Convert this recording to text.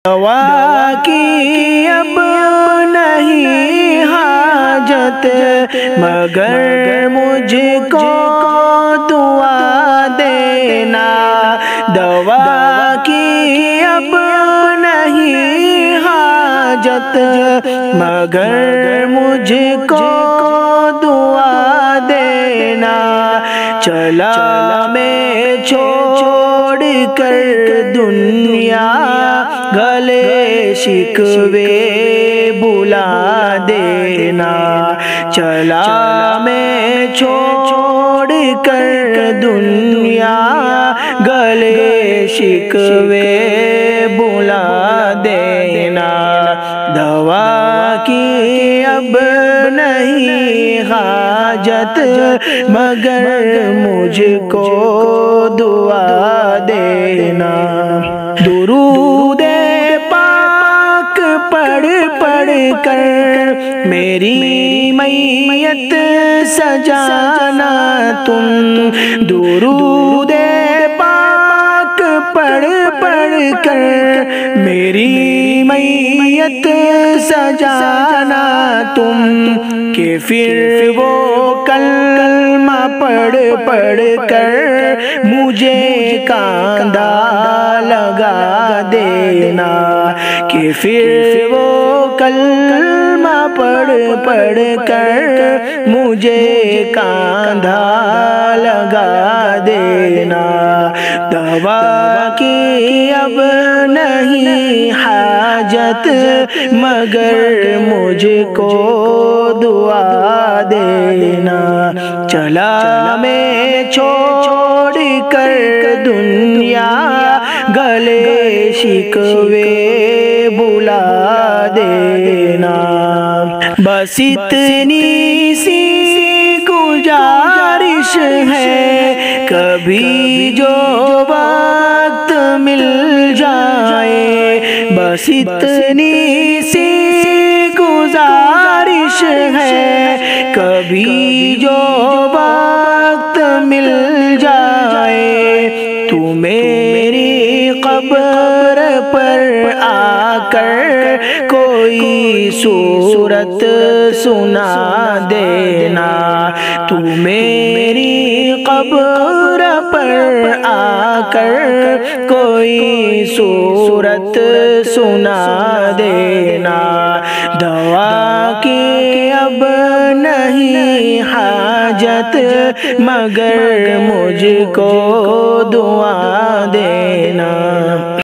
دوا کی اب نہیں حاجت مگر مجھ کو دعا دینا، دوا کی اب نہیں حاجت مگر مجھ کو دعا دینا، چلا میں چھوڑ کر دنیا گلے شکوے بلا دینا، چلا میں چھوڑ کر دنیا گلے شکوے بلا دینا، دوا کی اب نہیں حاجت مگر مجھ کو دعا دینا۔ درود پاک پڑھ پڑھ کر میری میت سجانا تم، درود پاک پڑھ پڑھ کر میری میت سجانا تم، کہ پھر وہ کلمہ پڑھ پڑھ کر مجھے کاندھا لگا دینا، کہ پھر وہ کلمہ پڑھ پڑھ کر مجھے کاندھا لگا دینا، دوا کی اب نہیں حاجت مگر مجھ کو دعا دینا، چلا میں چھوڑ کر دنیا گلے شکوے بلا دینا، بس اتنی سی گزارش ہے کبھی جو وقت مل جائے، بس اتنی سی گزارش ہے کبھی جو وقت مل جائے، تو میری قبر پر آ کر کوئی سورت سنا دینا، تو میری قبر پر آ کر کوئی سورت سنا دینا، دوا کی اب نہیں حاجت مگر مجھ کو دعا دینا۔